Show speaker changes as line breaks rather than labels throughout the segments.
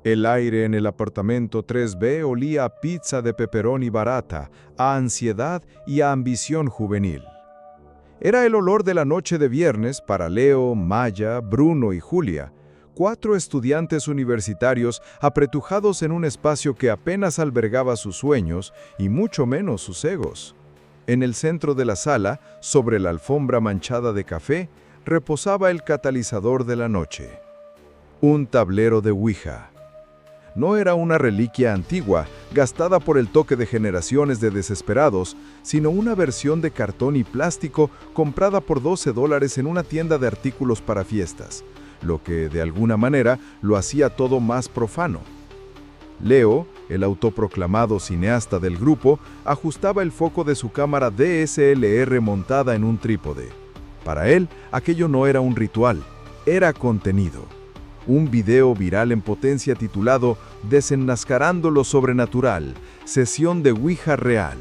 El aire en el apartamento 3B olía a pizza de pepperoni barata, a ansiedad y a ambición juvenil. Era el olor de la noche de viernes para Leo, Maya, Bruno y Julia, 4 estudiantes universitarios apretujados en un espacio que apenas albergaba sus sueños y mucho menos sus egos. En el centro de la sala, sobre la alfombra manchada de café, reposaba el catalizador de la noche. Un tablero de Ouija. No era una reliquia antigua, gastada por el toque de generaciones de desesperados, sino una versión de cartón y plástico comprada por $12 en una tienda de artículos para fiestas, lo que, de alguna manera, lo hacía todo más profano. Leo, el autoproclamado cineasta del grupo, ajustaba el foco de su cámara DSLR montada en un trípode. Para él, aquello no era un ritual, era contenido. Un video viral en potencia titulado Desenmascarando lo sobrenatural, sesión de Ouija real.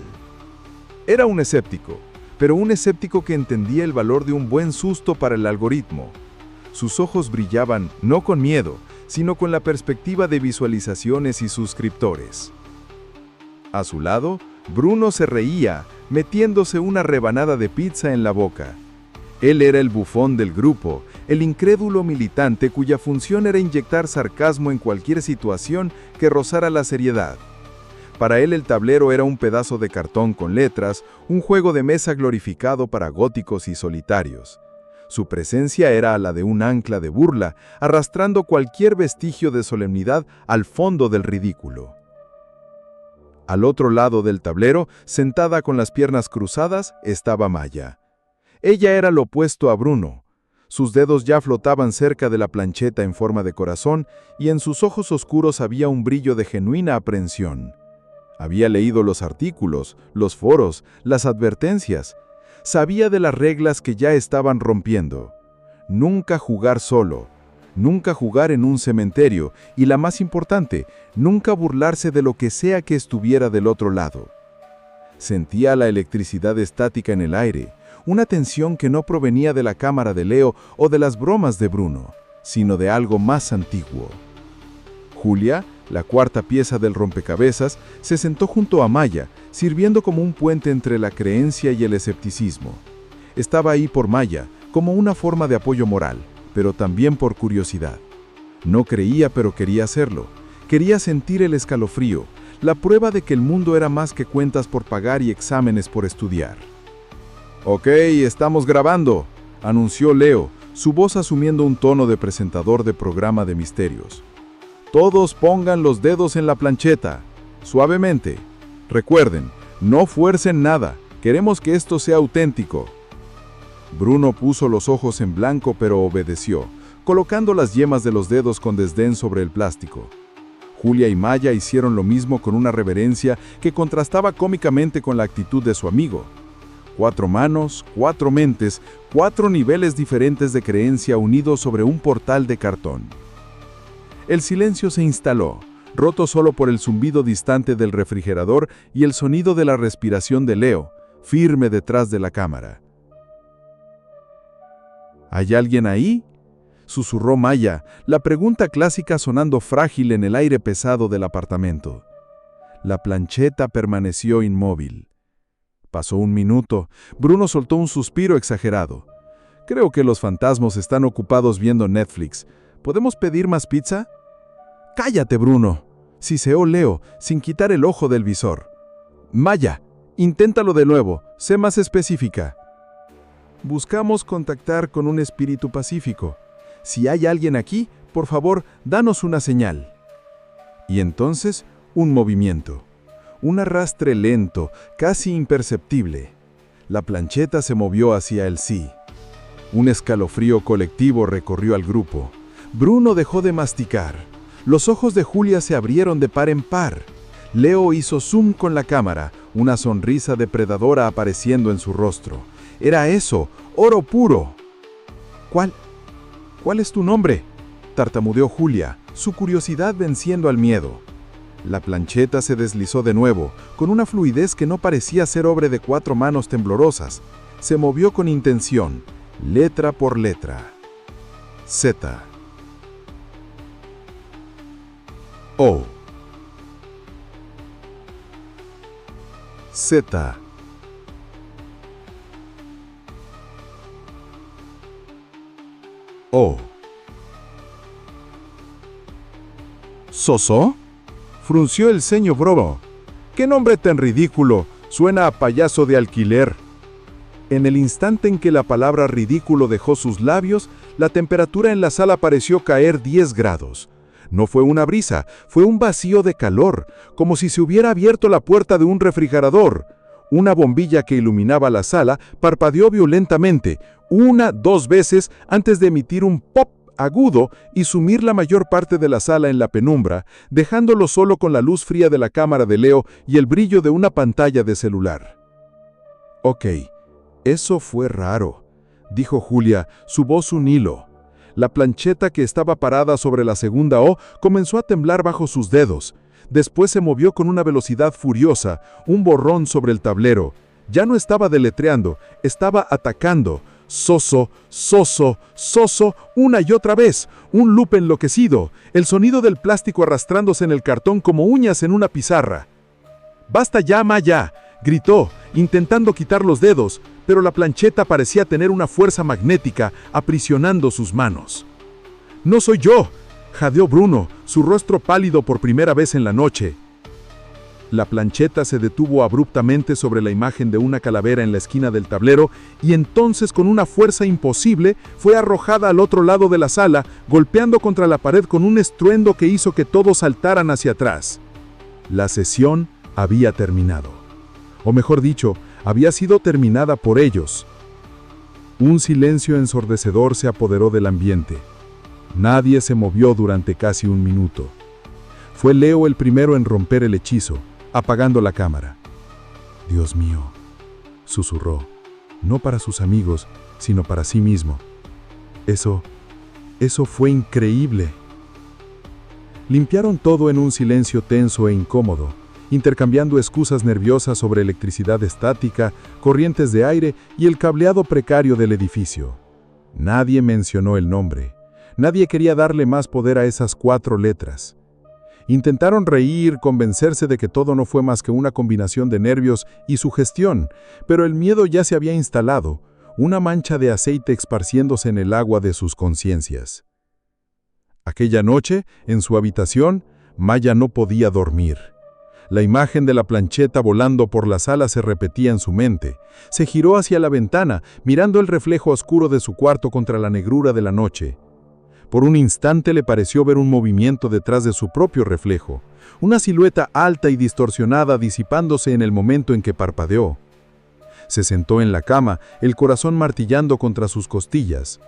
Era un escéptico, pero un escéptico que entendía el valor de un buen susto para el algoritmo. Sus ojos brillaban no con miedo, sino con la perspectiva de visualizaciones y suscriptores. A su lado, Bruno se reía, metiéndose una rebanada de pizza en la boca. Él era el bufón del grupo, el incrédulo militante cuya función era inyectar sarcasmo en cualquier situación que rozara la seriedad. Para él el tablero era un pedazo de cartón con letras, un juego de mesa glorificado para góticos y solitarios. Su presencia era la de un ancla de burla, arrastrando cualquier vestigio de solemnidad al fondo del ridículo. Al otro lado del tablero, sentada con las piernas cruzadas, estaba Maya. Ella era lo opuesto a Bruno. Sus dedos ya flotaban cerca de la plancheta en forma de corazón y en sus ojos oscuros había un brillo de genuina aprensión. Había leído los artículos, los foros, las advertencias. Sabía de las reglas que ya estaban rompiendo. Nunca jugar solo, nunca jugar en un cementerio y, la más importante, nunca burlarse de lo que sea que estuviera del otro lado. Sentía la electricidad estática en el aire, una tensión que no provenía de la cámara de Leo o de las bromas de Bruno, sino de algo más antiguo. Julia, la cuarta pieza del rompecabezas, se sentó junto a Maya, sirviendo como un puente entre la creencia y el escepticismo. Estaba ahí por Maya, como una forma de apoyo moral, pero también por curiosidad. No creía, pero quería hacerlo. Quería sentir el escalofrío, la prueba de que el mundo era más que cuentas por pagar y exámenes por estudiar. «Ok, estamos grabando», anunció Leo, su voz asumiendo un tono de presentador de programa de misterios. «Todos pongan los dedos en la plancheta, suavemente. Recuerden, no fuercen nada, queremos que esto sea auténtico». Bruno puso los ojos en blanco pero obedeció, colocando las yemas de los dedos con desdén sobre el plástico. Julia y Maya hicieron lo mismo con una reverencia que contrastaba cómicamente con la actitud de su amigo. 4 manos, 4 mentes, 4 niveles diferentes de creencia unidos sobre un portal de cartón. El silencio se instaló, roto solo por el zumbido distante del refrigerador y el sonido de la respiración de Leo, firme detrás de la cámara. ¿Hay alguien ahí?, susurró Maya, la pregunta clásica sonando frágil en el aire pesado del apartamento. La plancheta permaneció inmóvil. Pasó un minuto. Bruno soltó un suspiro exagerado. «Creo que los fantasmas están ocupados viendo Netflix. ¿Podemos pedir más pizza?» «¡Cállate, Bruno!», siseó Leo, sin quitar el ojo del visor. «Maya, inténtalo de nuevo. Sé más específica». «Buscamos contactar con un espíritu pacífico. Si hay alguien aquí, por favor, danos una señal». Y entonces, un movimiento. Un arrastre lento, casi imperceptible. La plancheta se movió hacia el sí. Un escalofrío colectivo recorrió al grupo. Bruno dejó de masticar. Los ojos de Julia se abrieron de par en par. Leo hizo zoom con la cámara, una sonrisa depredadora apareciendo en su rostro. Era eso, oro puro. ¿Cuál es tu nombre?, tartamudeó Julia, su curiosidad venciendo al miedo. La plancheta se deslizó de nuevo, con una fluidez que no parecía ser obra de 4 manos temblorosas. Se movió con intención, letra por letra. Z. O. Z. O. ¿Soso? Frunció el ceño Brobo. ¡Qué nombre tan ridículo! Suena a payaso de alquiler. En el instante en que la palabra ridículo dejó sus labios, la temperatura en la sala pareció caer 10 grados. No fue una brisa, fue un vacío de calor, como si se hubiera abierto la puerta de un refrigerador. Una bombilla que iluminaba la sala parpadeó violentamente, 2 veces antes de emitir un pop agudo y sumir la mayor parte de la sala en la penumbra, dejándolo solo con la luz fría de la cámara de Leo y el brillo de una pantalla de celular. «Ok, eso fue raro», dijo Julia, su voz un hilo. La plancheta que estaba parada sobre la segunda O comenzó a temblar bajo sus dedos. Después se movió con una velocidad furiosa, un borrón sobre el tablero. Ya no estaba deletreando, estaba atacando. Soso, soso, soso, una y otra vez. Un loop enloquecido, el sonido del plástico arrastrándose en el cartón como uñas en una pizarra. «¡Basta ya, Maya!», gritó, intentando quitar los dedos, pero la plancheta parecía tener una fuerza magnética aprisionando sus manos. «¡No soy yo!», jadeó Bruno, su rostro pálido por primera vez en la noche. La plancheta se detuvo abruptamente sobre la imagen de una calavera en la esquina del tablero y entonces con una fuerza imposible fue arrojada al otro lado de la sala, golpeando contra la pared con un estruendo que hizo que todos saltaran hacia atrás. La sesión había terminado. O mejor dicho, había sido terminada por ellos. Un silencio ensordecedor se apoderó del ambiente. Nadie se movió durante casi un minuto. Fue Leo el primero en romper el hechizo, apagando la cámara. «Dios mío», susurró, no para sus amigos, sino para sí mismo. Eso fue increíble. Limpiaron todo en un silencio tenso e incómodo, intercambiando excusas nerviosas sobre electricidad estática, corrientes de aire y el cableado precario del edificio. Nadie mencionó el nombre. Nadie quería darle más poder a esas 4 letras. Intentaron reír, convencerse de que todo no fue más que una combinación de nervios y sugestión, pero el miedo ya se había instalado, una mancha de aceite esparciéndose en el agua de sus conciencias. Aquella noche, en su habitación, Maya no podía dormir. La imagen de la plancheta volando por la sala se repetía en su mente. Se giró hacia la ventana, mirando el reflejo oscuro de su cuarto contra la negrura de la noche. Por un instante le pareció ver un movimiento detrás de su propio reflejo, una silueta alta y distorsionada disipándose en el momento en que parpadeó. Se sentó en la cama, el corazón martillando contra sus costillas.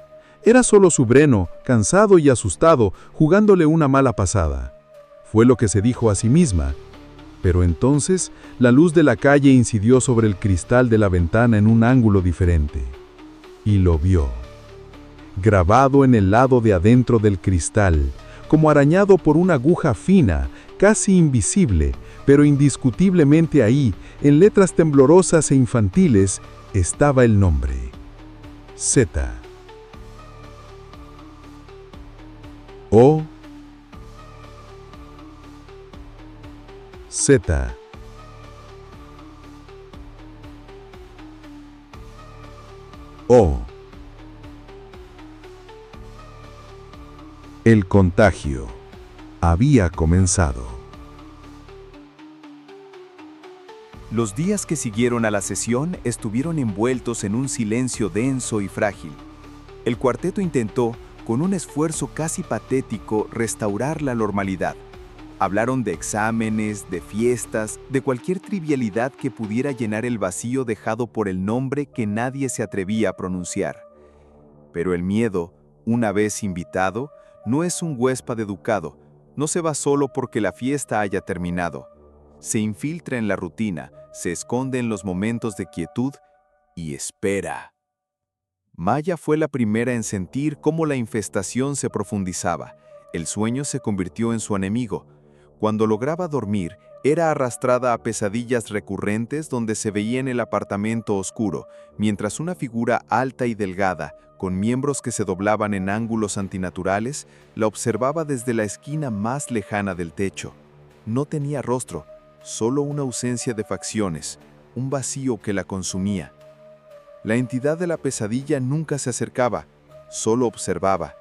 Era solo su Breno, cansado y asustado, jugándole una mala pasada. Fue lo que se dijo a sí misma. Pero entonces, la luz de la calle incidió sobre el cristal de la ventana en un ángulo diferente. Y lo vio. Grabado en el lado de adentro del cristal, como arañado por una aguja fina, casi invisible, pero indiscutiblemente ahí, en letras temblorosas e infantiles, estaba el nombre. Z. O. Z. O. El contagio había comenzado.
Los días que siguieron a la sesión estuvieron envueltos en un silencio denso y frágil. El cuarteto intentó, con un esfuerzo casi patético, restaurar la normalidad. Hablaron de exámenes, de fiestas, de cualquier trivialidad que pudiera llenar el vacío dejado por el nombre que nadie se atrevía a pronunciar. Pero el miedo, una vez invitado, no es un huésped educado, no se va solo porque la fiesta haya terminado. Se infiltra en la rutina, se esconde en los momentos de quietud y espera. Maya fue la primera en sentir cómo la infestación se profundizaba. El sueño se convirtió en su enemigo. Cuando lograba dormir, Era arrastrada a pesadillas recurrentes donde se veía en el apartamento oscuro, mientras una figura alta y delgada, con miembros que se doblaban en ángulos antinaturales, la observaba desde la esquina más lejana del techo. No tenía rostro, solo una ausencia de facciones, un vacío que la consumía. La entidad de la pesadilla nunca se acercaba, solo observaba,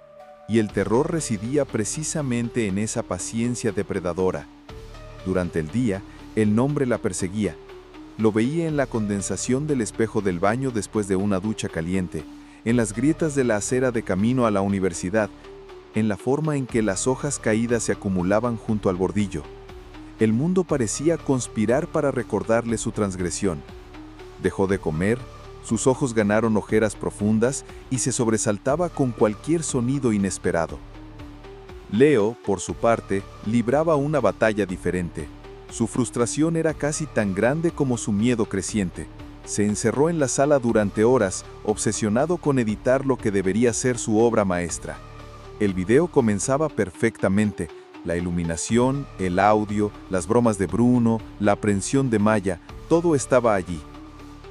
y el terror residía precisamente en esa paciencia depredadora. Durante el día, el nombre la perseguía. Lo veía en la condensación del espejo del baño después de una ducha caliente, en las grietas de la acera de camino a la universidad, en la forma en que las hojas caídas se acumulaban junto al bordillo. El mundo parecía conspirar para recordarle su transgresión. Dejó de comer, sus ojos ganaron ojeras profundas y se sobresaltaba con cualquier sonido inesperado. Leo, por su parte, libraba una batalla diferente. Su frustración era casi tan grande como su miedo creciente. Se encerró en la sala durante horas, obsesionado con editar lo que debería ser su obra maestra. El video comenzaba perfectamente. La iluminación, el audio, las bromas de Bruno, la aprensión de Maya, todo estaba allí.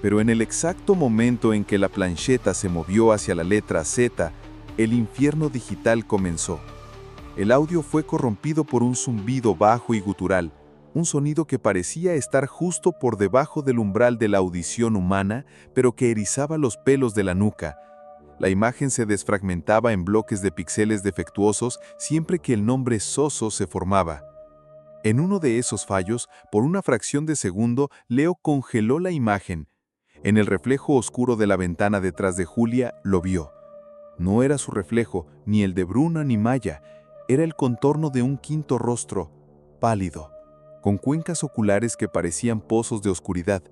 Pero en el exacto momento en que la plancheta se movió hacia la letra Z, el infierno digital comenzó. El audio fue corrompido por un zumbido bajo y gutural, un sonido que parecía estar justo por debajo del umbral de la audición humana, pero que erizaba los pelos de la nuca. La imagen se desfragmentaba en bloques de píxeles defectuosos siempre que el nombre Soso se formaba. En uno de esos fallos, por una fracción de segundo, Leo congeló la imagen. En el reflejo oscuro de la ventana detrás de Julia, lo vio. No era su reflejo, ni el de Bruno ni Maya. Era el contorno de un quinto rostro, pálido, con cuencas oculares que parecían pozos de oscuridad.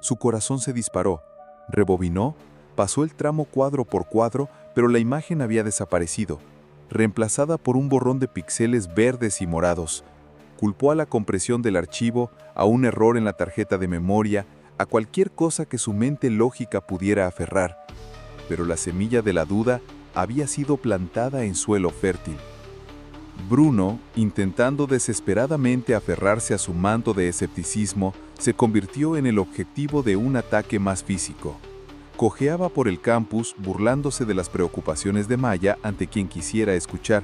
Su corazón se disparó, rebobinó, pasó el tramo cuadro por cuadro, pero la imagen había desaparecido, reemplazada por un borrón de píxeles verdes y morados. Culpó a la compresión del archivo, a un error en la tarjeta de memoria, a cualquier cosa que su mente lógica pudiera aferrar. Pero la semilla de la duda había sido plantada en suelo fértil. Bruno, intentando desesperadamente aferrarse a su manto de escepticismo, se convirtió en el objetivo de un ataque más físico. Cojeaba por el campus, burlándose de las preocupaciones de Maya ante quien quisiera escuchar.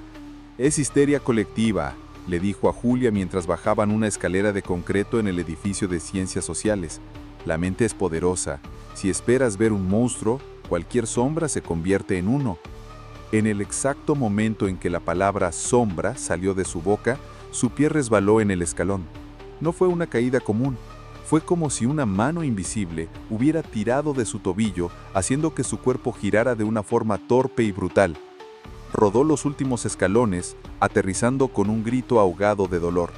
«Es histeria colectiva», le dijo a Julia mientras bajaban una escalera de concreto en el edificio de Ciencias Sociales. «La mente es poderosa. Si esperas ver un monstruo, cualquier sombra se convierte en uno». En el exacto momento en que la palabra sombra salió de su boca, su pie resbaló en el escalón. No fue una caída común. Fue como si una mano invisible hubiera tirado de su tobillo, haciendo que su cuerpo girara de una forma torpe y brutal. Rodó los últimos escalones, aterrizando con un grito ahogado de dolor.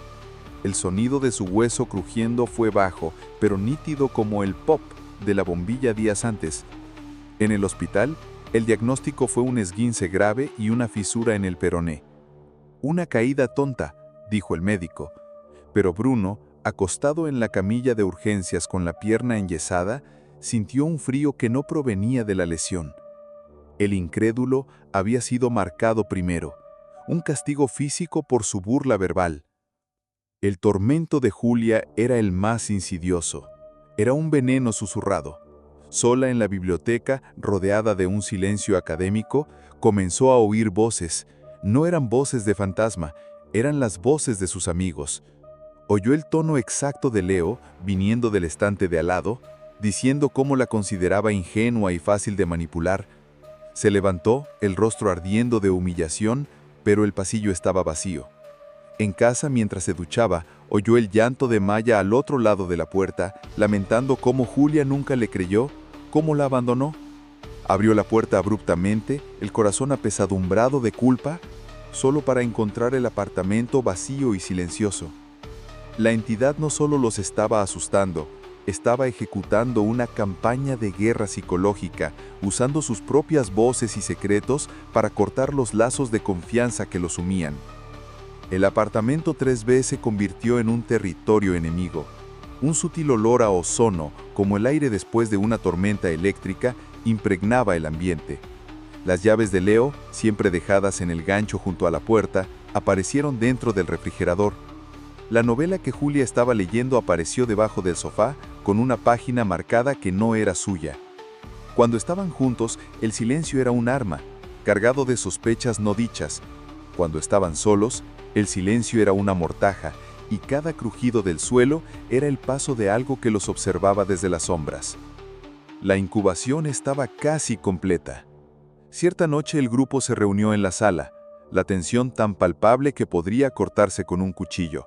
El sonido de su hueso crujiendo fue bajo, pero nítido como el pop de la bombilla días antes. En el hospital, el diagnóstico fue un esguince grave y una fisura en el peroné. «Una caída tonta», dijo el médico. Pero Bruno, acostado en la camilla de urgencias con la pierna enyesada, sintió un frío que no provenía de la lesión. El incrédulo había sido marcado primero, un castigo físico por su burla verbal. El tormento de Julia era el más insidioso. Era un veneno susurrado. Sola en la biblioteca, rodeada de un silencio académico, comenzó a oír voces. No eran voces de fantasma, eran las voces de sus amigos. Oyó el tono exacto de Leo, viniendo del estante de al lado, diciendo cómo la consideraba ingenua y fácil de manipular. Se levantó, el rostro ardiendo de humillación, pero el pasillo estaba vacío. En casa, mientras se duchaba, oyó el llanto de Maya al otro lado de la puerta, lamentando cómo Julia nunca le creyó, cómo la abandonó. Abrió la puerta abruptamente, el corazón apesadumbrado de culpa, solo para encontrar el apartamento vacío y silencioso. La entidad no solo los estaba asustando, estaba ejecutando una campaña de guerra psicológica, usando sus propias voces y secretos para cortar los lazos de confianza que los unían. El apartamento 3B se convirtió en un territorio enemigo. Un sutil olor a ozono, como el aire después de una tormenta eléctrica, impregnaba el ambiente. Las llaves de Leo, siempre dejadas en el gancho junto a la puerta, aparecieron dentro del refrigerador. La novela que Julia estaba leyendo apareció debajo del sofá con una página marcada que no era suya. Cuando estaban juntos, el silencio era un arma, cargado de sospechas no dichas. Cuando estaban solos, el silencio era una mortaja, y cada crujido del suelo era el paso de algo que los observaba desde las sombras. La incubación estaba casi completa. Cierta noche el grupo se reunió en la sala, la tensión tan palpable que podría cortarse con un cuchillo.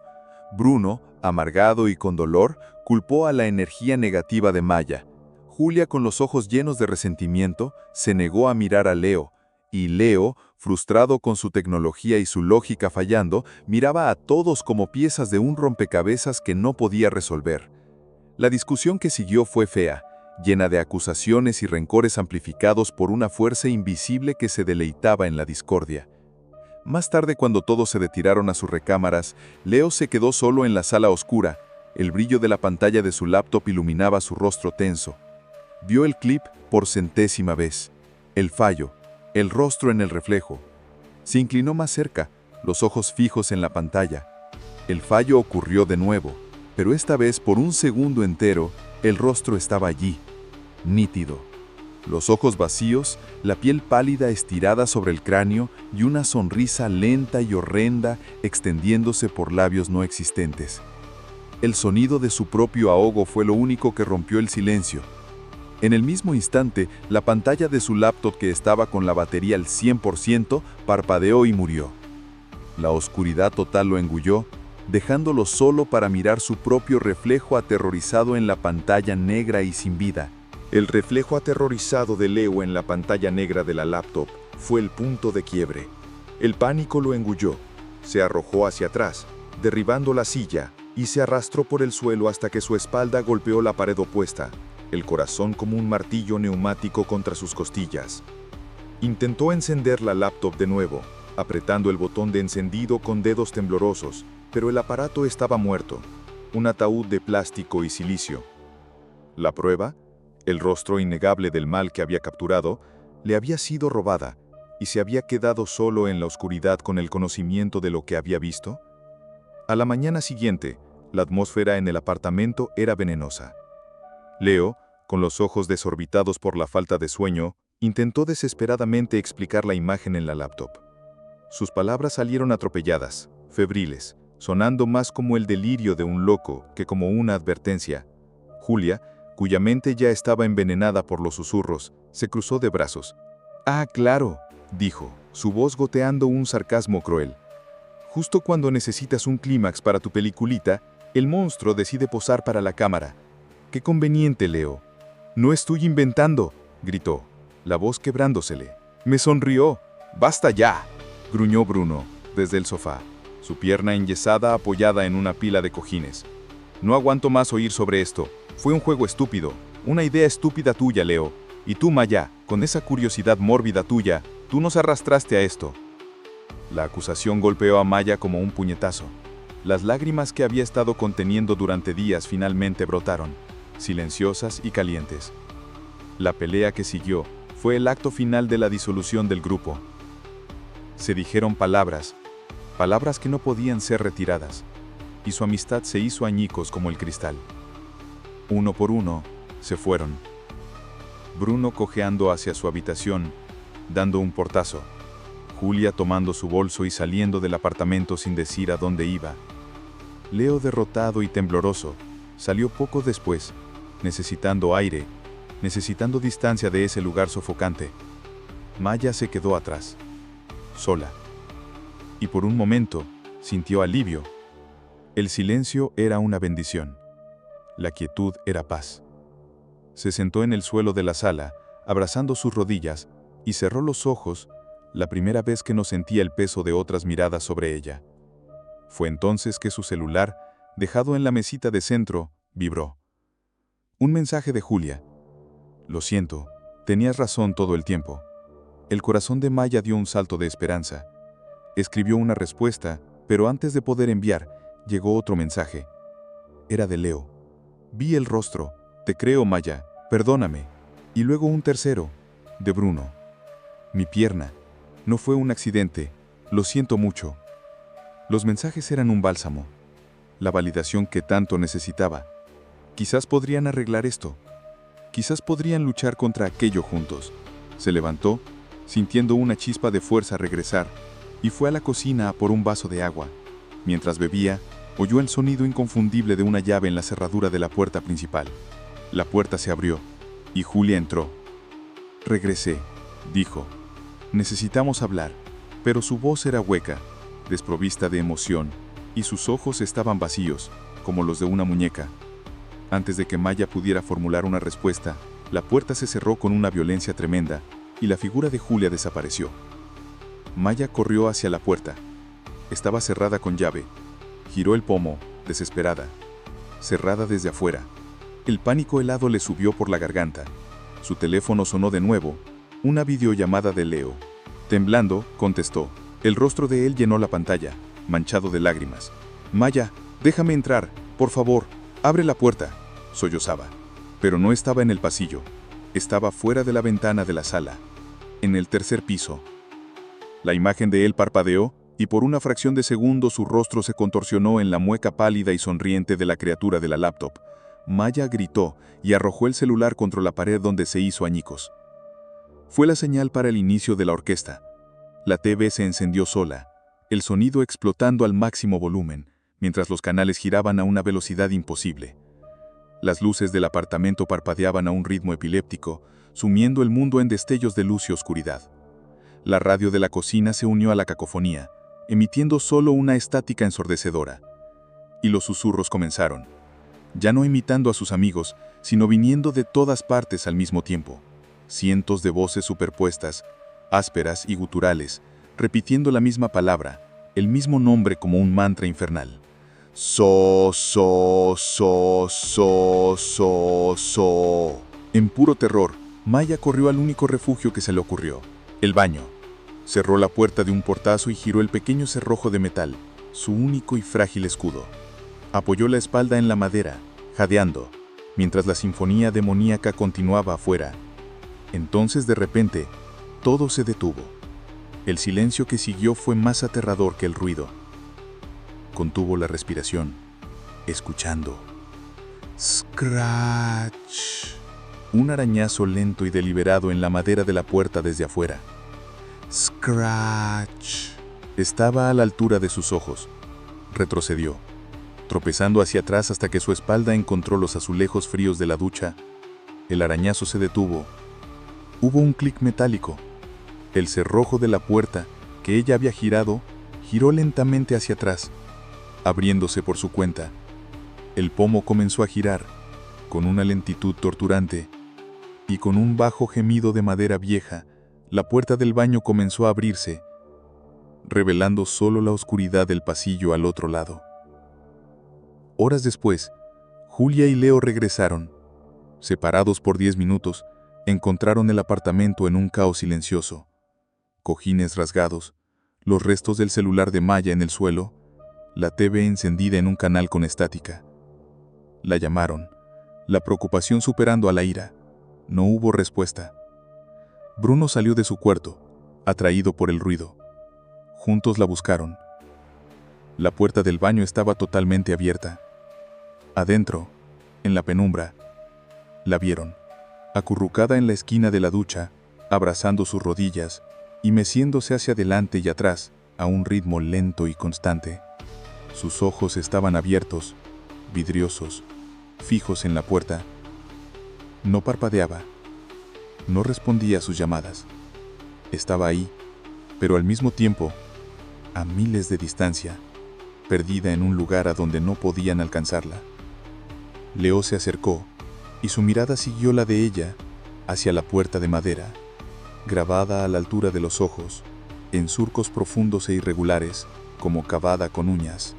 Bruno, amargado y con dolor, culpó a la energía negativa de Maya. Julia, con los ojos llenos de resentimiento, se negó a mirar a Leo, y Leo, frustrado con su tecnología y su lógica fallando, miraba a todos como piezas de un rompecabezas que no podía resolver. La discusión que siguió fue fea, llena de acusaciones y rencores amplificados por una fuerza invisible que se deleitaba en la discordia. Más tarde, cuando todos se retiraron a sus recámaras, Leo se quedó solo en la sala oscura. El brillo de la pantalla de su laptop iluminaba su rostro tenso. Vio el clip por centésima vez. El fallo, el rostro en el reflejo. Se inclinó más cerca, los ojos fijos en la pantalla. El fallo ocurrió de nuevo, pero esta vez por un segundo entero, el rostro estaba allí, nítido. Los ojos vacíos, la piel pálida estirada sobre el cráneo y una sonrisa lenta y horrenda extendiéndose por labios no existentes. El sonido de su propio ahogo fue lo único que rompió el silencio. En el mismo instante, la pantalla de su laptop, que estaba con la batería al 100%, parpadeó y murió. La oscuridad total lo engulló, dejándolo solo para mirar su propio reflejo aterrorizado en la pantalla negra y sin vida.
El reflejo aterrorizado de Leo en la pantalla negra de la laptop fue el punto de quiebre. El pánico lo engulló. Se arrojó hacia atrás, derribando la silla, y se arrastró por el suelo hasta que su espalda golpeó la pared opuesta, el corazón como un martillo neumático contra sus costillas. Intentó encender la laptop de nuevo, apretando el botón de encendido con dedos temblorosos, pero el aparato estaba muerto, un ataúd de plástico y silicio. La prueba, el rostro innegable del mal que había capturado, le había sido robada, y se había quedado solo en la oscuridad con el conocimiento de lo que había visto. A la mañana siguiente, la atmósfera en el apartamento era venenosa. Leo, con los ojos desorbitados por la falta de sueño, intentó desesperadamente explicar la imagen en la laptop. Sus palabras salieron atropelladas, febriles, sonando más como el delirio de un loco que como una advertencia. Julia, cuya mente ya estaba envenenada por los susurros, se cruzó de brazos. «Ah, claro», dijo, su voz goteando un sarcasmo cruel. «Justo cuando necesitas un clímax para tu peliculita, el monstruo decide posar para la cámara. ¡Qué conveniente, Leo!». «No estoy inventando», gritó, la voz quebrándosele. «Me sonrió». «Basta ya», gruñó Bruno, desde el sofá, su pierna enyesada apoyada en una pila de cojines. «No aguanto más oír sobre esto. Fue un juego estúpido, una idea estúpida tuya, Leo. Y tú, Maya, con esa curiosidad mórbida tuya, tú nos arrastraste a esto». La acusación golpeó a Maya como un puñetazo. Las lágrimas que había estado conteniendo durante días finalmente brotaron, silenciosas y calientes. La pelea que siguió fue el acto final de la disolución del grupo. Se dijeron palabras que no podían ser retiradas, y su amistad se hizo añicos como el cristal. Uno por uno, se fueron. Bruno cojeando hacia su habitación, dando un portazo. Julia tomando su bolso y saliendo del apartamento sin decir a dónde iba. Leo, derrotado y tembloroso, salió poco después, necesitando aire, necesitando distancia de ese lugar sofocante. Maya se quedó atrás, sola. Y por un momento, sintió alivio. El silencio era una bendición. La quietud era paz. Se sentó en el suelo de la sala, abrazando sus rodillas, y cerró los ojos, la primera vez que no sentía el peso de otras miradas sobre ella. Fue entonces que su celular, dejado en la mesita de centro, vibró. Un mensaje de Julia. «Lo siento, tenías razón todo el tiempo». El corazón de Maya dio un salto de esperanza. Escribió una respuesta, pero antes de poder enviar, llegó otro mensaje. Era de Leo. «Vi el rostro. Te creo, Maya. Perdóname». Y luego un tercero, de Bruno. «Mi pierna. No fue un accidente. Lo siento mucho». Los mensajes eran un bálsamo. la validación que tanto necesitaba. Quizás podrían arreglar esto. Quizás podrían luchar contra aquello juntos. Se levantó, sintiendo una chispa de fuerza regresar, y fue a la cocina a por un vaso de agua. Mientras bebía, oyó el sonido inconfundible de una llave en la cerradura de la puerta principal. La puerta se abrió, y Julia entró. «Regresé», dijo. «Necesitamos hablar», pero su voz era hueca, desprovista de emoción, y sus ojos estaban vacíos, como los de una muñeca. Antes de que Maya pudiera formular una respuesta, la puerta se cerró con una violencia tremenda, y la figura de Julia desapareció. Maya corrió hacia la puerta. Estaba cerrada con llave. Giró el pomo, desesperada. Cerrada desde afuera. El pánico helado le subió por la garganta. Su teléfono sonó de nuevo. Una videollamada de Leo. Temblando, contestó. El rostro de él llenó la pantalla, manchado de lágrimas. «Maya, déjame entrar, por favor, abre la puerta», sollozaba. Pero no estaba en el pasillo. Estaba fuera de la ventana de la sala, en el tercer piso. La imagen de él parpadeó, y por una fracción de segundo su rostro se contorsionó en la mueca pálida y sonriente de la criatura de la laptop. Maya gritó y arrojó el celular contra la pared donde se hizo añicos. Fue la señal para el inicio de la orquesta. La TV se encendió sola, el sonido explotando al máximo volumen, mientras los canales giraban a una velocidad imposible. Las luces del apartamento parpadeaban a un ritmo epiléptico, sumiendo el mundo en destellos de luz y oscuridad. La radio de la cocina se unió a la cacofonía, emitiendo solo una estática ensordecedora. Y los susurros comenzaron, ya no imitando a sus amigos, sino viniendo de todas partes al mismo tiempo. Cientos de voces superpuestas, ásperas y guturales, repitiendo la misma palabra, el mismo nombre como un mantra infernal. So. En puro terror, Maya corrió al único refugio que se le ocurrió, el baño. Cerró la puerta de un portazo y giró el pequeño cerrojo de metal, su único y frágil escudo. Apoyó la espalda en la madera, jadeando, mientras la sinfonía demoníaca continuaba afuera. Entonces, de repente, todo se detuvo. El silencio que siguió fue más aterrador que el ruido. Contuvo la respiración, escuchando. Scratch. Un arañazo lento y deliberado en la madera de la puerta desde afuera. Scratch. Estaba a la altura de sus ojos. Retrocedió, tropezando hacia atrás hasta que su espalda encontró los azulejos fríos de la ducha. El arañazo se detuvo. Hubo un clic metálico. El cerrojo de la puerta, que ella había girado, giró lentamente hacia atrás, abriéndose por su cuenta. El pomo comenzó a girar, con una lentitud torturante, y con un bajo gemido de madera vieja, la puerta del baño comenzó a abrirse, revelando solo la oscuridad del pasillo al otro lado. Horas después, Julia y Leo regresaron. Separados por 10 minutos, encontraron el apartamento en un caos silencioso. Cojines rasgados, los restos del celular de Maya en el suelo, la TV encendida en un canal con estática. La llamaron, la preocupación superando a la ira. No hubo respuesta. Bruno salió de su cuarto, atraído por el ruido. Juntos la buscaron. La puerta del baño estaba totalmente abierta. Adentro, en la penumbra, la vieron, acurrucada en la esquina de la ducha, abrazando sus rodillas y meciéndose hacia adelante y atrás a un ritmo lento y constante. Sus ojos estaban abiertos, vidriosos, fijos en la puerta. No parpadeaba, no respondía a sus llamadas. Estaba ahí, pero al mismo tiempo, a miles de distancia, perdida en un lugar a donde no podían alcanzarla. Leo se acercó, y su mirada siguió la de ella hacia la puerta de madera, grabada a la altura de los ojos, en surcos profundos e irregulares, como cavada con uñas.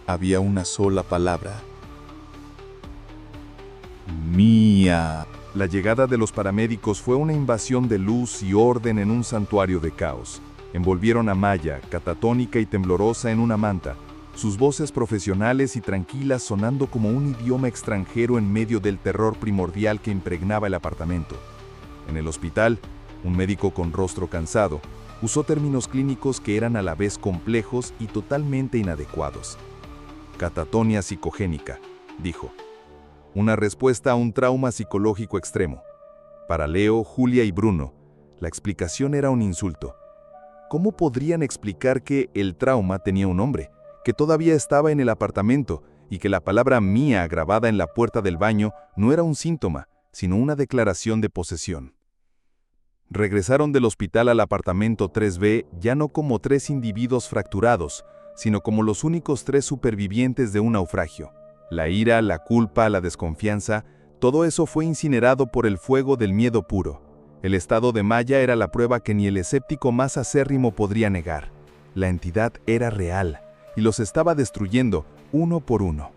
Había una sola palabra. Mía.
La llegada de los paramédicos fue una invasión de luz y orden en un santuario de caos. Envolvieron a Maya, catatónica y temblorosa, en una manta, sus voces profesionales y tranquilas sonando como un idioma extranjero en medio del terror primordial que impregnaba el apartamento. En el hospital, un médico con rostro cansado usó términos clínicos que eran a la vez complejos y totalmente inadecuados. Catatonia psicogénica, dijo. Una respuesta a un trauma psicológico extremo. Para Leo, Julia y Bruno, la explicación era un insulto. ¿Cómo podrían explicar que el trauma tenía un nombre, que todavía estaba en el apartamento y que la palabra mía grabada en la puerta del baño no era un síntoma, sino una declaración de posesión? Regresaron del hospital al apartamento 3B ya no como 3 individuos fracturados, sino como los únicos 3 supervivientes de un naufragio. La ira, la culpa, la desconfianza, todo eso fue incinerado por el fuego del miedo puro. El estado de Maya era la prueba que ni el escéptico más acérrimo podría negar. La entidad era real y los estaba destruyendo uno por uno.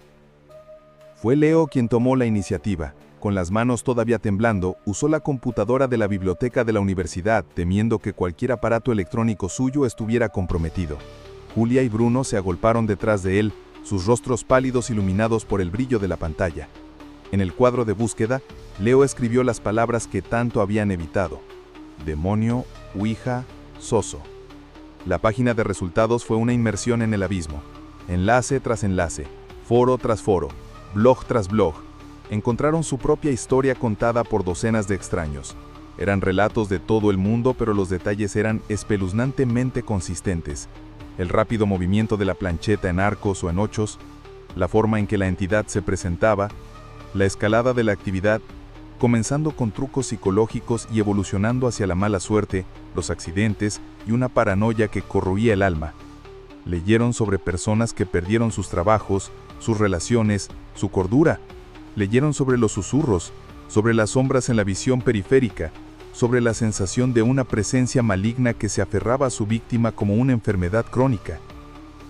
Fue Leo quien tomó la iniciativa. Con las manos todavía temblando, usó la computadora de la biblioteca de la universidad, temiendo que cualquier aparato electrónico suyo estuviera comprometido. Julia y Bruno se agolparon detrás de él, sus rostros pálidos iluminados por el brillo de la pantalla. En el cuadro de búsqueda, Leo escribió las palabras que tanto habían evitado: demonio, ouija, soso. La página de resultados fue una inmersión en el abismo. Enlace tras enlace, foro tras foro, blog tras blog. Encontraron su propia historia contada por docenas de extraños. Eran relatos de todo el mundo, pero los detalles eran espeluznantemente consistentes. El rápido movimiento de la plancheta en arcos o en ochos, la forma en que la entidad se presentaba, la escalada de la actividad, comenzando con trucos psicológicos y evolucionando hacia la mala suerte, los accidentes y una paranoia que corroía el alma. Leyeron sobre personas que perdieron sus trabajos, sus relaciones, su cordura. Leyeron sobre los susurros, sobre las sombras en la visión periférica, sobre la sensación de una presencia maligna que se aferraba a su víctima como una enfermedad crónica.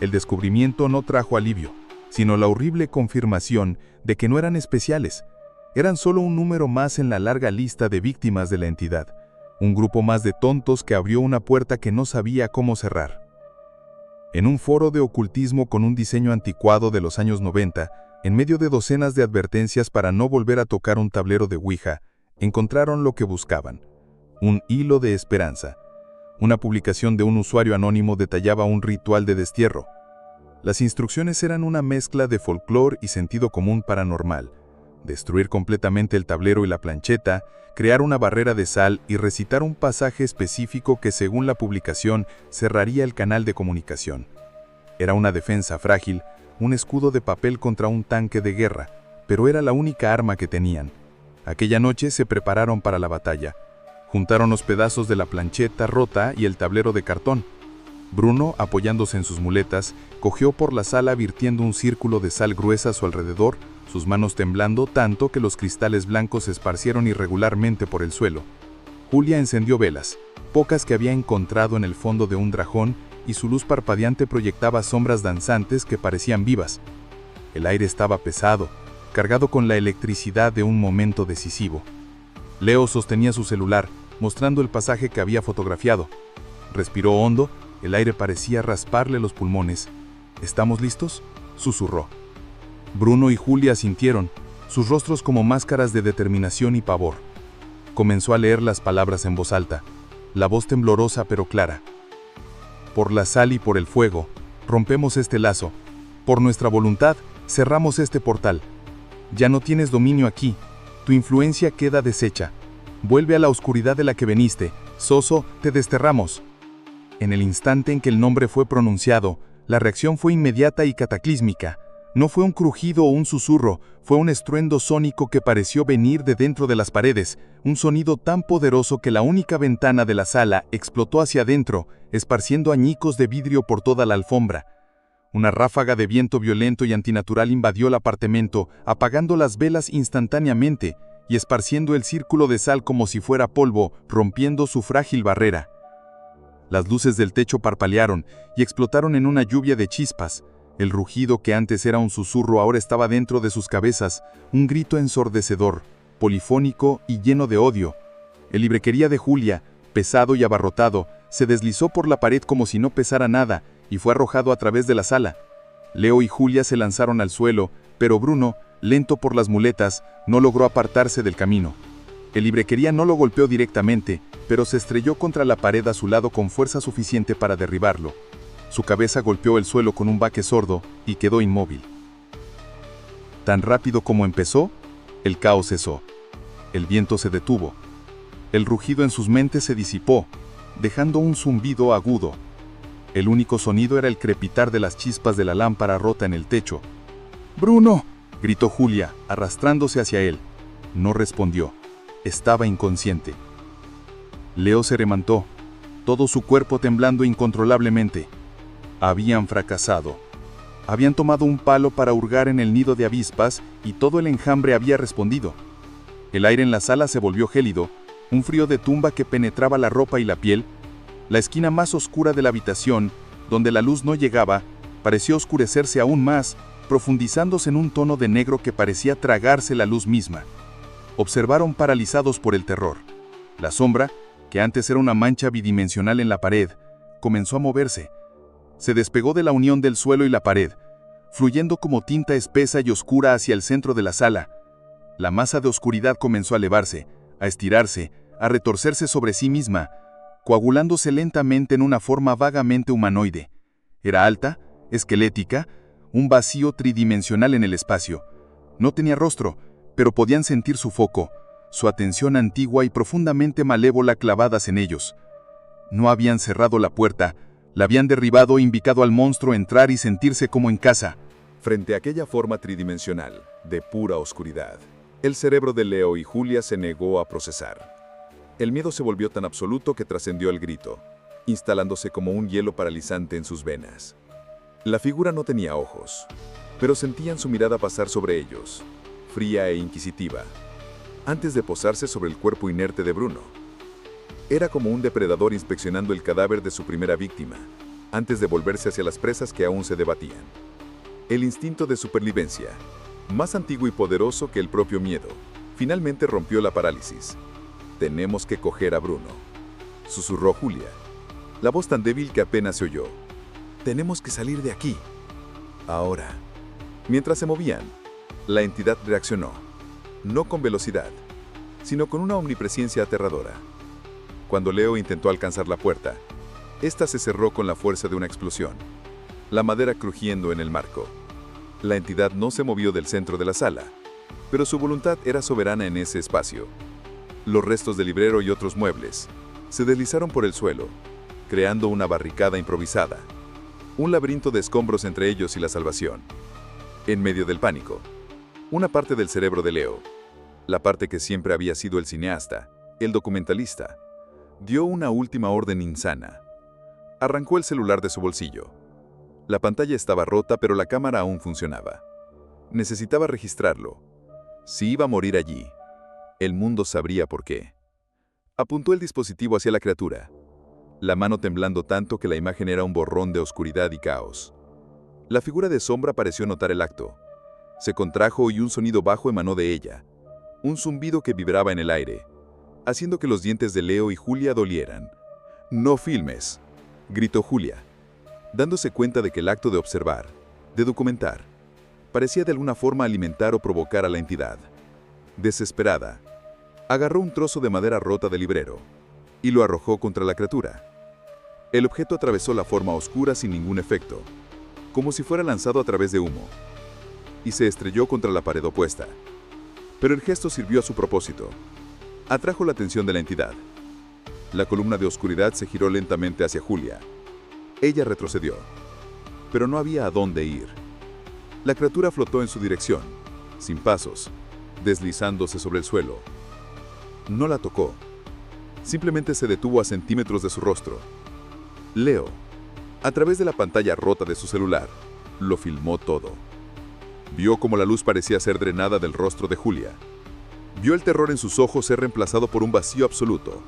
El descubrimiento no trajo alivio, sino la horrible confirmación de que no eran especiales. Eran solo un número más en la larga lista de víctimas de la entidad, un grupo más de tontos que abrió una puerta que no sabía cómo cerrar. En un foro de ocultismo con un diseño anticuado de los años 90, en medio de docenas de advertencias para no volver a tocar un tablero de ouija, encontraron lo que buscaban: un hilo de esperanza. Una publicación de un usuario anónimo detallaba un ritual de destierro. Las instrucciones eran una mezcla de folclore y sentido común paranormal: destruir completamente el tablero y la plancheta, crear una barrera de sal y recitar un pasaje específico que, según la publicación, cerraría el canal de comunicación. Era una defensa frágil, un escudo de papel contra un tanque de guerra, pero era la única arma que tenían. Aquella noche se prepararon para la batalla. Juntaron los pedazos de la plancheta rota y el tablero de cartón. Bruno, apoyándose en sus muletas, cogió por la sala virtiendo un círculo de sal gruesa a su alrededor, sus manos temblando tanto que los cristales blancos se esparcieron irregularmente por el suelo. Julia encendió velas, pocas que había encontrado en el fondo de un dragón, y su luz parpadeante proyectaba sombras danzantes que parecían vivas. El aire estaba pesado, cargado con la electricidad de un momento decisivo. Leo sostenía su celular, mostrando el pasaje que había fotografiado. Respiró hondo, el aire parecía rasparle los pulmones. ¿Estamos listos?, susurró. Bruno y Julia asintieron, sus rostros como máscaras de determinación y pavor. Comenzó a leer las palabras en voz alta, la voz temblorosa pero clara. Por la sal y por el fuego, rompemos este lazo. Por nuestra voluntad, cerramos este portal. Ya no tienes dominio aquí. Tu influencia queda deshecha. Vuelve a la oscuridad de la que veniste. Soso, te desterramos. En el instante en que el nombre fue pronunciado, la reacción fue inmediata y cataclísmica. No fue un crujido o un susurro, fue un estruendo sónico que pareció venir de dentro de las paredes, un sonido tan poderoso que la única ventana de la sala explotó hacia adentro, esparciendo añicos de vidrio por toda la alfombra. Una ráfaga de viento violento y antinatural invadió el apartamento, apagando las velas instantáneamente y esparciendo el círculo de sal como si fuera polvo, rompiendo su frágil barrera. Las luces del techo parpadearon y explotaron en una lluvia de chispas. El rugido que antes era un susurro ahora estaba dentro de sus cabezas, un grito ensordecedor, polifónico y lleno de odio. El librequería de Julia, pesado y abarrotado, se deslizó por la pared como si no pesara nada y fue arrojado a través de la sala. Leo y Julia se lanzaron al suelo, pero Bruno, lento por las muletas, no logró apartarse del camino. El librequería no lo golpeó directamente, pero se estrelló contra la pared a su lado con fuerza suficiente para derribarlo. Su cabeza golpeó el suelo con un baque sordo y quedó inmóvil. Tan rápido como empezó, el caos cesó. El viento se detuvo. El rugido en sus mentes se disipó, dejando un zumbido agudo. El único sonido era el crepitar de las chispas de la lámpara rota en el techo. ¡Bruno!, gritó Julia, arrastrándose hacia él. No respondió. Estaba inconsciente. Leo se remantó, todo su cuerpo temblando incontrolablemente. Habían fracasado. Habían tomado un palo para hurgar en el nido de avispas y todo el enjambre había respondido. El aire en la sala se volvió gélido, un frío de tumba que penetraba la ropa y la piel. La esquina más oscura de la habitación, donde la luz no llegaba, pareció oscurecerse aún más, profundizándose en un tono de negro que parecía tragarse la luz misma. Observaron paralizados por el terror. La sombra, que antes era una mancha bidimensional en la pared, comenzó a moverse. Se despegó de la unión del suelo y la pared, fluyendo como tinta espesa y oscura hacia el centro de la sala. La masa de oscuridad comenzó a elevarse, a estirarse, a retorcerse sobre sí misma, coagulándose lentamente en una forma vagamente humanoide. Era alta, esquelética, un vacío tridimensional en el espacio. No tenía rostro, pero podían sentir su foco, su atención antigua y profundamente malévola clavadas en ellos. No habían cerrado la puerta, la habían derribado e invitado al monstruo a entrar y sentirse como en casa.
Frente a aquella forma tridimensional, de pura oscuridad, el cerebro de Leo y Julia se negó a procesar. El miedo se volvió tan absoluto que trascendió el grito, instalándose como un hielo paralizante en sus venas. La figura no tenía ojos, pero sentían su mirada pasar sobre ellos, fría e inquisitiva, antes de posarse sobre el cuerpo inerte de Bruno. Era como un depredador inspeccionando el cadáver de su primera víctima, antes de volverse hacia las presas que aún se debatían. El instinto de supervivencia, más antiguo y poderoso que el propio miedo, finalmente rompió la parálisis. «Tenemos que coger a Bruno», susurró Julia, la voz tan débil que apenas se oyó. «Tenemos que salir de aquí. Ahora». Mientras se movían, la entidad reaccionó, no con velocidad, sino con una omnipresencia aterradora. Cuando Leo intentó alcanzar la puerta, esta se cerró con la fuerza de una explosión, la madera crujiendo en el marco. La entidad no se movió del centro de la sala, pero su voluntad era soberana en ese espacio. Los restos del librero y otros muebles se deslizaron por el suelo, creando una barricada improvisada, un laberinto de escombros entre ellos y la salvación. En medio del pánico, una parte del cerebro de Leo, la parte que siempre había sido el cineasta, el documentalista, dio una última orden insana. Arrancó el celular de su bolsillo. La pantalla estaba rota, pero la cámara aún funcionaba. Necesitaba registrarlo. Si iba a morir allí, el mundo sabría por qué. Apuntó el dispositivo hacia la criatura, la mano temblando tanto que la imagen era un borrón de oscuridad y caos. La figura de sombra pareció notar el acto. Se contrajo y un sonido bajo emanó de ella, un zumbido que vibraba en el aire, haciendo que los dientes de Leo y Julia dolieran. «No filmes», gritó Julia, dándose cuenta de que el acto de observar, de documentar, parecía de alguna forma alimentar o provocar a la entidad. Desesperada, agarró un trozo de madera rota del librero y lo arrojó contra la criatura. El objeto atravesó la forma oscura sin ningún efecto, como si fuera lanzado a través de humo, y se estrelló contra la pared opuesta. Pero el gesto sirvió a su propósito. Atrajo la atención de la entidad. La columna de oscuridad se giró lentamente hacia Julia. Ella retrocedió, pero no había a dónde ir. La criatura flotó en su dirección, sin pasos, deslizándose sobre el suelo. No la tocó. Simplemente se detuvo a centímetros de su rostro. Leo, a través de la pantalla rota de su celular, lo filmó todo. Vio cómo la luz parecía ser drenada del rostro de Julia. Vio el terror en sus ojos ser reemplazado por un vacío absoluto.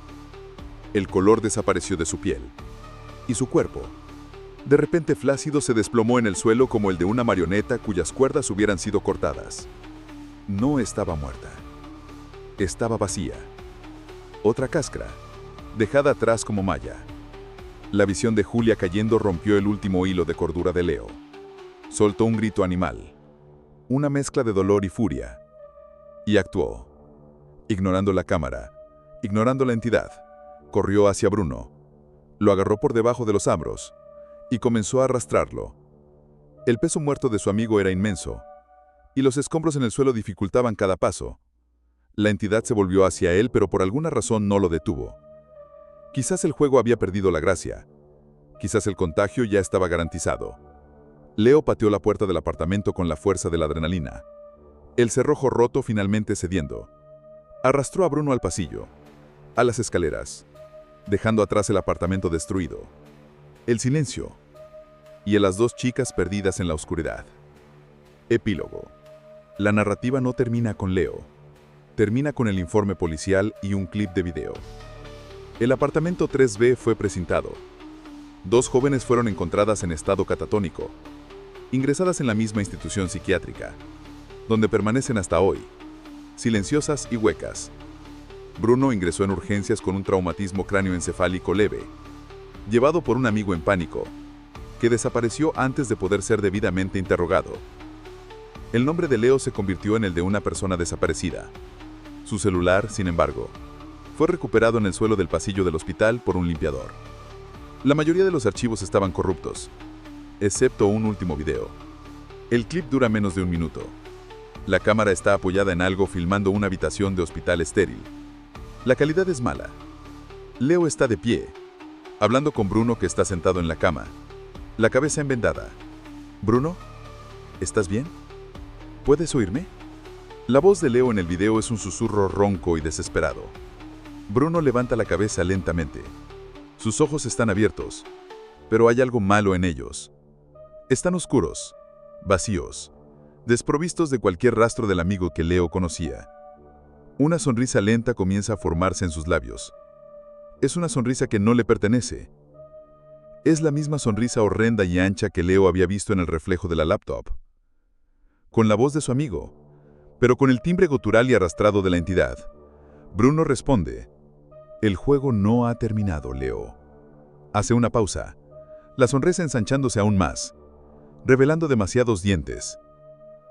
El color desapareció de su piel. Y su cuerpo, de repente flácido, se desplomó en el suelo como el de una marioneta cuyas cuerdas hubieran sido cortadas. No estaba muerta. Estaba vacía. Otra cáscara, dejada atrás como malla. La visión de Julia cayendo rompió el último hilo de cordura de Leo. Soltó un grito animal, una mezcla de dolor y furia, y actuó. Ignorando la cámara, ignorando la entidad, corrió hacia Bruno, lo agarró por debajo de los hombros y comenzó a arrastrarlo. El peso muerto de su amigo era inmenso,
y los escombros en el suelo dificultaban cada paso. La entidad se volvió hacia él, pero por alguna razón no lo detuvo. Quizás el juego había perdido la gracia. Quizás el contagio ya estaba garantizado. Leo pateó la puerta del apartamento con la fuerza de la adrenalina. El cerrojo roto finalmente cediendo. Arrastró a Bruno al pasillo, a las escaleras, dejando atrás el apartamento destruido. El silencio y a las dos chicas perdidas en la oscuridad. Epílogo. La narrativa no termina con Leo. Termina con el informe policial y un clip de video. El apartamento 3B fue precintado. 2 jóvenes fueron encontradas en estado catatónico, ingresadas en la misma institución psiquiátrica, donde permanecen hasta hoy, silenciosas y huecas. Bruno ingresó en urgencias con un traumatismo cráneoencefálico leve, llevado por un amigo en pánico, que desapareció antes de poder ser debidamente interrogado. El nombre de Leo se convirtió en el de una persona desaparecida. Su celular, sin embargo, fue recuperado en el suelo del pasillo del hospital por un limpiador. La mayoría de los archivos estaban corruptos, excepto un último video. El clip dura menos de 1 minuto. La cámara está apoyada en algo filmando una habitación de hospital estéril. La calidad es mala. Leo está de pie, hablando con Bruno, que está sentado en la cama, la cabeza envendada. «Bruno, ¿estás bien? ¿Puedes oírme?». La voz de Leo en el video es un susurro ronco y desesperado. Bruno levanta la cabeza lentamente. Sus ojos están abiertos, pero hay algo malo en ellos. Están oscuros, vacíos, desprovistos de cualquier rastro del amigo que Leo conocía. Una sonrisa lenta comienza a formarse en sus labios. Es una sonrisa que no le pertenece. Es la misma sonrisa horrenda y ancha que Leo había visto en el reflejo de la laptop. Con la voz de su amigo, pero con el timbre gutural y arrastrado de la entidad, Bruno responde: «El juego no ha terminado, Leo». Hace una pausa, la sonrisa ensanchándose aún más, revelando demasiados dientes.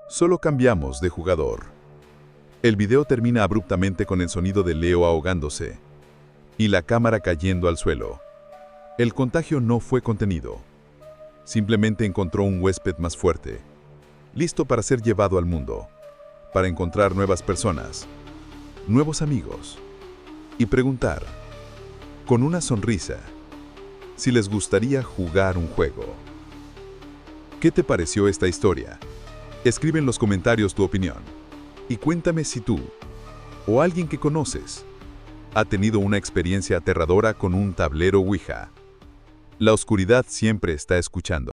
«Solo cambiamos de jugador». El video termina abruptamente con el sonido de Leo ahogándose y la cámara cayendo al suelo. El contagio no fue contenido. Simplemente encontró un huésped más fuerte, listo para ser llevado al mundo, para encontrar nuevas personas, nuevos amigos, y preguntar, con una sonrisa, si les gustaría jugar un juego. ¿Qué te pareció esta historia? Escribe en los comentarios tu opinión, y cuéntame si tú, o alguien que conoces, ha tenido una experiencia aterradora con un tablero Ouija. La oscuridad siempre está escuchando.